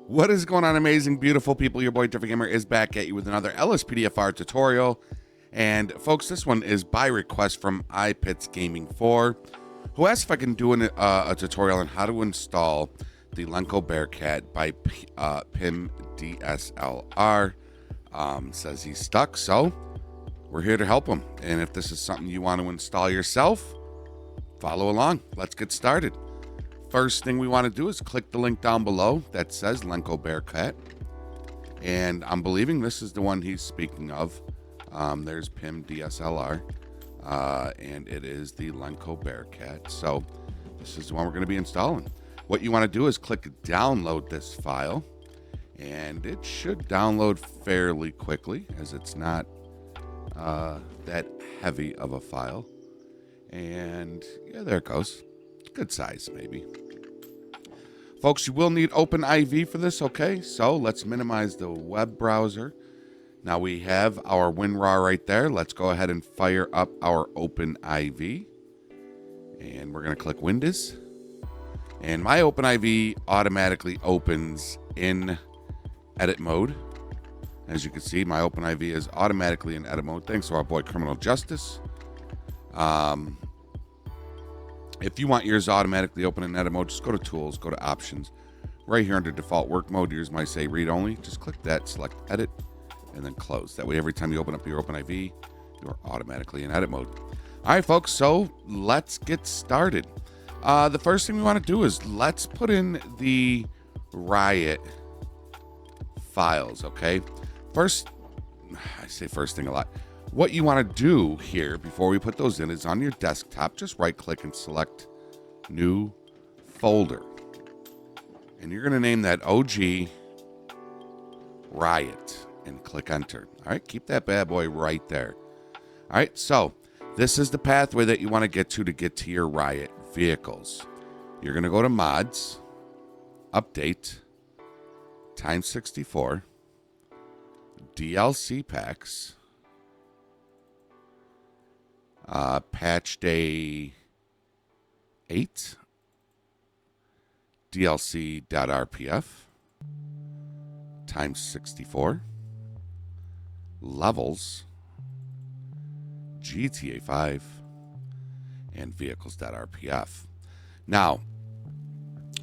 What is going on, amazing, beautiful people? Your boy Different Gamer is back at you with another lspdfr tutorial. And folks, this one is by request from iPits Gaming 4, who asked if I can do a tutorial on how to install the Lenco BearCat by Pim DSLR. Says he's stuck, so we're here to help him. And if this is something you want to install yourself, follow along. Let's get started. First thing we want to do is click the link down below that says Lenco BearCat. And I'm believing this is the one he's speaking of. There's Pim DSLR. And it is the Lenco BearCat. So this is the one we're going to be installing. What you want to do is click download this file. And it should download fairly quickly, as it's not that heavy of a file. And yeah, there it goes. Good size, maybe. Folks, you will need OpenIV for this, okay? So let's minimize the web browser. Now we have our WinRAR right there. Let's go ahead and fire up our OpenIV. And we're going to click Windows. And my OpenIV automatically opens in edit mode. As you can see, my OpenIV is automatically in edit mode, thanks to our boy Criminal Justice. If you want yours automatically open in edit mode, just go to Tools, go to Options. Right here under Default Work Mode, yours might say Read Only. Just click that, select Edit, and then Close. That way, every time you open up your OpenIV, you're automatically in edit mode. All right, folks, so let's get started. The first thing we want to do is let's put in the Riot files, okay? First, I say first thing a lot. What you want to do here before we put those in is on your desktop, just right click and select New Folder. And you're going to name that OG Riot and click Enter. All right, keep that bad boy right there. All right, so this is the pathway that you want to get to your Riot vehicles. You're going to go to Mods, Update, Times 64, DLC Packs, Patch Day 8, DLC.rpf, Times 64, Levels, GTA 5, and Vehicles.rpf. Now,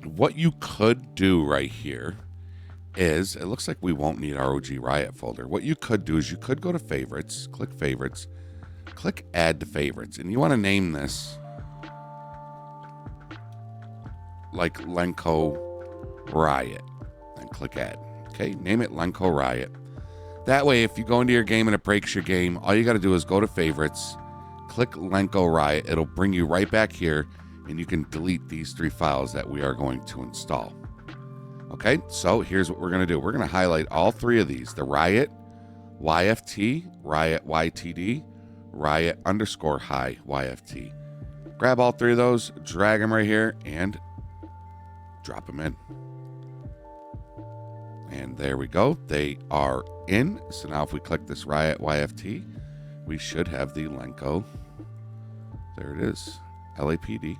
what you could do right here is, it looks like we won't need our OG Riot folder. What you could do is you could go to Favorites, click Favorites, click Add to Favorites, and you want to name this like Lenco Riot, and click Add. Okay, name it Lenco Riot. That way, if you go into your game and it breaks your game, all you got to do is go to Favorites, click Lenco Riot. It'll bring you right back here, and you can delete these 3 files that we are going to install. Okay, so here's what we're going to do. We're going to highlight all 3 of these: the Riot YFT, Riot YTD, Riot_high YFT. Grab all 3 of those, drag them right here, and drop them in. And there we go. They are in. So now if we click this Riot YFT, we should have the Lenco. There it is. LAPD.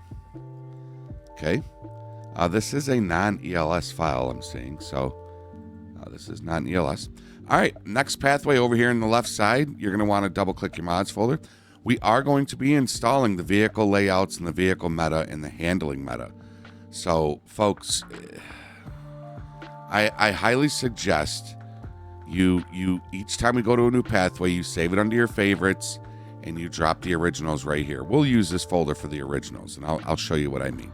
Okay. This is a non-ELS file, I'm seeing. So this is non-ELS. All right, next pathway over here on the left side, you're going to want to double-click your mods folder. We are going to be installing the vehicle layouts and the vehicle meta and the handling meta. So, folks, I highly suggest you each time we go to a new pathway, you save it under your favorites and you drop the originals right here. We'll use this folder for the originals, and I'll show you what I mean.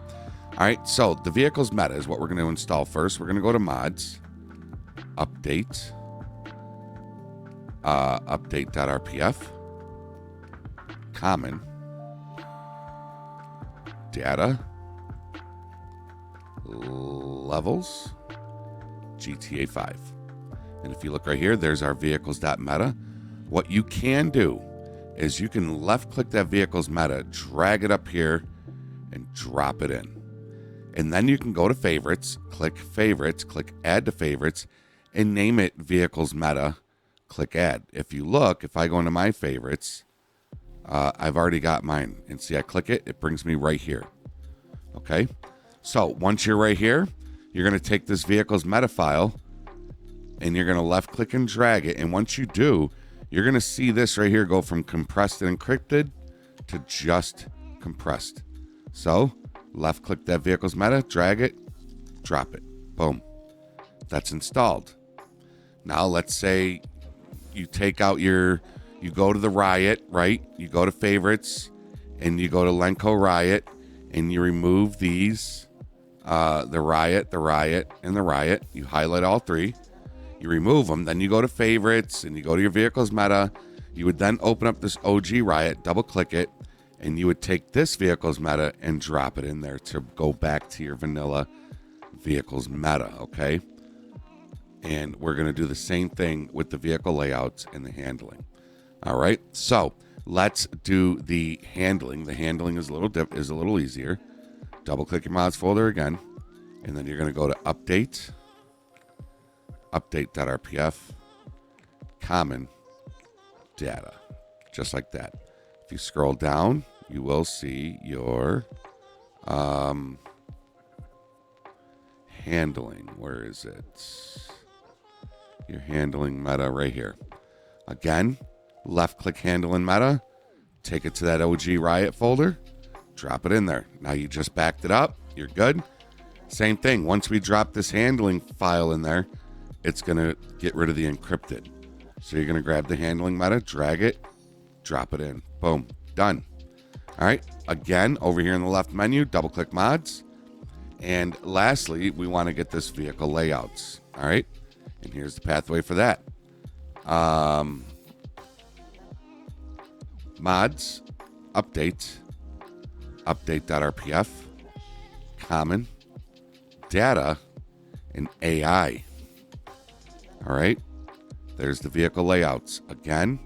All right, so the vehicles meta is what we're going to install first. We're going to go to Mods, Update, update.rpf, Common, Data, Levels, GTA 5. And if you look right here, there's our vehicles.meta. What you can do is you can left click that vehicles meta, drag it up here, and drop it in. And then you can go to Favorites, click Add to Favorites, and name it Vehicles Meta, click Add. If you look, if I go into my favorites, I've already got mine. And see, I click it, it brings me right here. Okay? So once you're right here, you're going to take this vehicle's meta file and you're going to left click and drag it. And once you do, you're going to see this right here go from compressed and encrypted to just compressed. So left click that vehicle's meta, drag it, drop it. Boom. That's installed. Now let's say you take out you go to the Riot, right? You go to favorites and you go to Lenco Riot and you remove these, the Riot, and the Riot. You highlight all three. You remove them, then you go to favorites and you go to your vehicle's meta. You would then open up this OG Riot, double click it, and you would take this vehicle's meta and drop it in there to go back to your vanilla vehicle's meta, okay? And we're going to do the same thing with the vehicle layouts and the handling. All right, so let's do the handling. The handling is a little easier. Double click your mods folder again, and then you're going to go to update.rpf, common data, just like that. If you scroll down, you will see your handling. Where is it? Your handling meta right here. Again, left click handling meta, take it to that OG Riot folder, drop it in there. Now you just backed it up, you're good. Same thing, once we drop this handling file in there, it's gonna get rid of the encrypted. So you're gonna grab the handling meta, drag it, drop it in, boom, done. All right, again, over here in the left menu, double click mods. And lastly, we wanna get this vehicle layouts, all right? And here's the pathway for that. Mods, update.rpf, common, data, and AI. All right, there's the vehicle layouts. Again,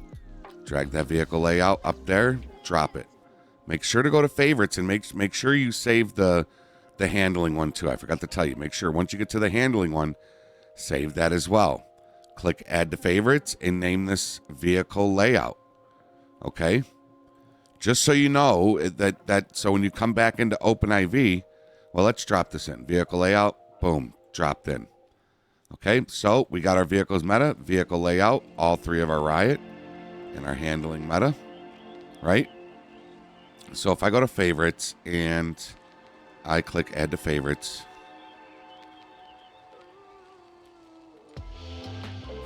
drag that vehicle layout up there, drop it. Make sure to go to favorites and make sure you save the handling one too. I forgot to tell you, make sure once you get to the handling one, save that as well. Click add to favorites and name this vehicle layout. Okay, just so you know that so when you come back into OpenIV, well, let's drop this in. Vehicle layout, boom, dropped in. Okay, so we got our vehicles meta, vehicle layout, all three of our Riot, and our handling meta, right? So if I go to favorites and I click add to favorites,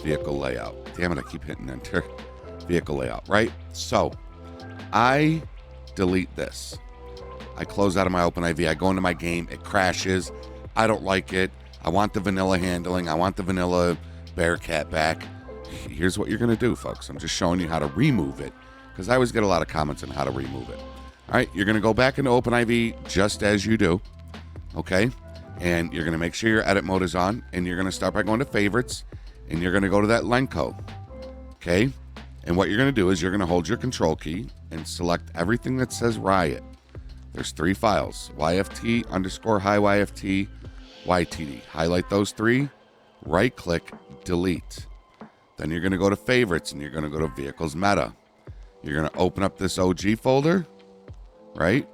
vehicle layout. Damn it, I keep hitting enter. Vehicle layout, right? So I delete this. I close out of my OpenIV. I go into my game. It crashes. I don't like it. I want the vanilla handling. I want the vanilla BearCat back. Here's what you're going to do, folks. I'm just showing you how to remove it because I always get a lot of comments on how to remove it. All right, you're going to go back into OpenIV just as you do, okay? And you're going to make sure your edit mode is on, and you're going to start by going to favorites, and you're going to go to that Lenco, okay? And what you're going to do is you're going to hold your control key and select everything that says Riot. There's three files, YFT _ high YFT YTD. Highlight those three, right click, delete. Then you're going to go to favorites and you're going to go to vehicles meta. You're going to open up this OG folder, right?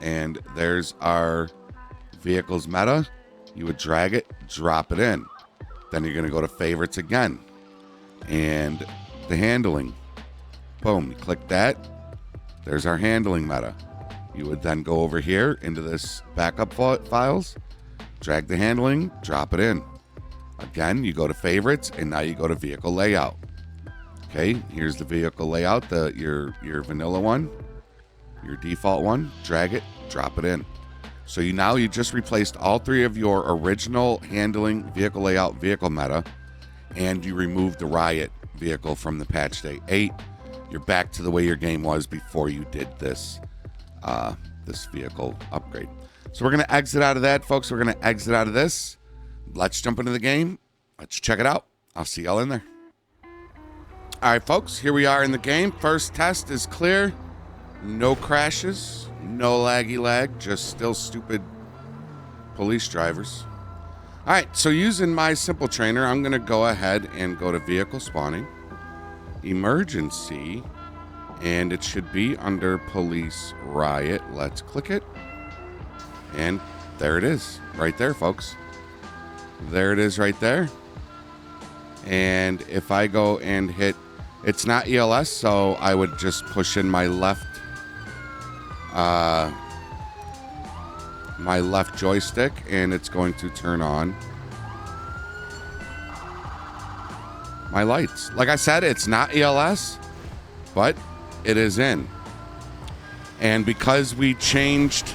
And there's our vehicles meta. You would drag it, drop it in. Then you're going to go to favorites again. And the handling. Boom, you click that. There's our handling meta. You would then go over here into this backup files, drag the handling, drop it in. Again, you go to favorites, and now you go to vehicle layout. Okay, here's the vehicle layout, your vanilla one, your default one. Drag it, drop it in. So you just replaced all three of your original handling, vehicle layout, vehicle meta, and you removed the Riot vehicle from the patch day 8. You're back to the way your game was before you did this this vehicle upgrade. So we're going to exit out of that, folks. We're going to exit out of this. Let's jump into the game. Let's check it out. I'll see y'all in there. All right, folks, here we are in the game. First test is clear. No crashes, no laggy lag, just still stupid police drivers. All right, so using my simple trainer, I'm going to go ahead and go to vehicle spawning, emergency, and it should be under police riot. Let's click it and there it is. Right there, folks. There it is right there. And if I go and hit, it's not ELS, so I would just push in my left joystick, and it's going to turn on my lights. Like I said, it's not ELS, but it is in. And because we changed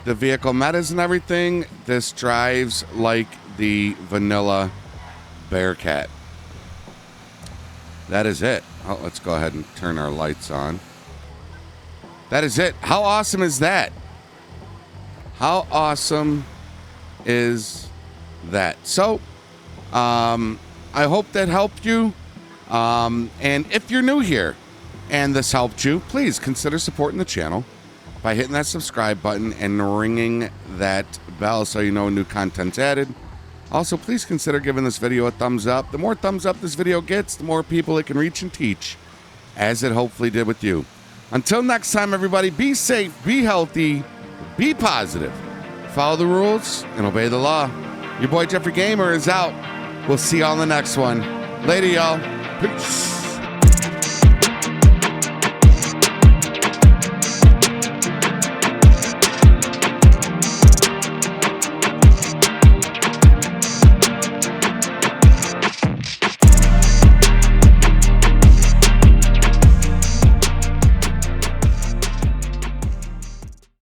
the vehicle metas and everything, this drives like the vanilla BearCat. That is it. Oh, let's go ahead and turn our lights on. That is it. How awesome is that? How awesome is that? So, I hope that helped you. And if you're new here and this helped you, please consider supporting the channel by hitting that subscribe button and ringing that bell so you know new content's added. Also, please consider giving this video a thumbs up. The more thumbs up this video gets, the more people it can reach and teach, as it hopefully did with you. Until next time, everybody, be safe, be healthy, be positive, follow the rules, and obey the law. Your boy Jeffrey Gamer is out. We'll see you on the next one. Later, y'all. Peace.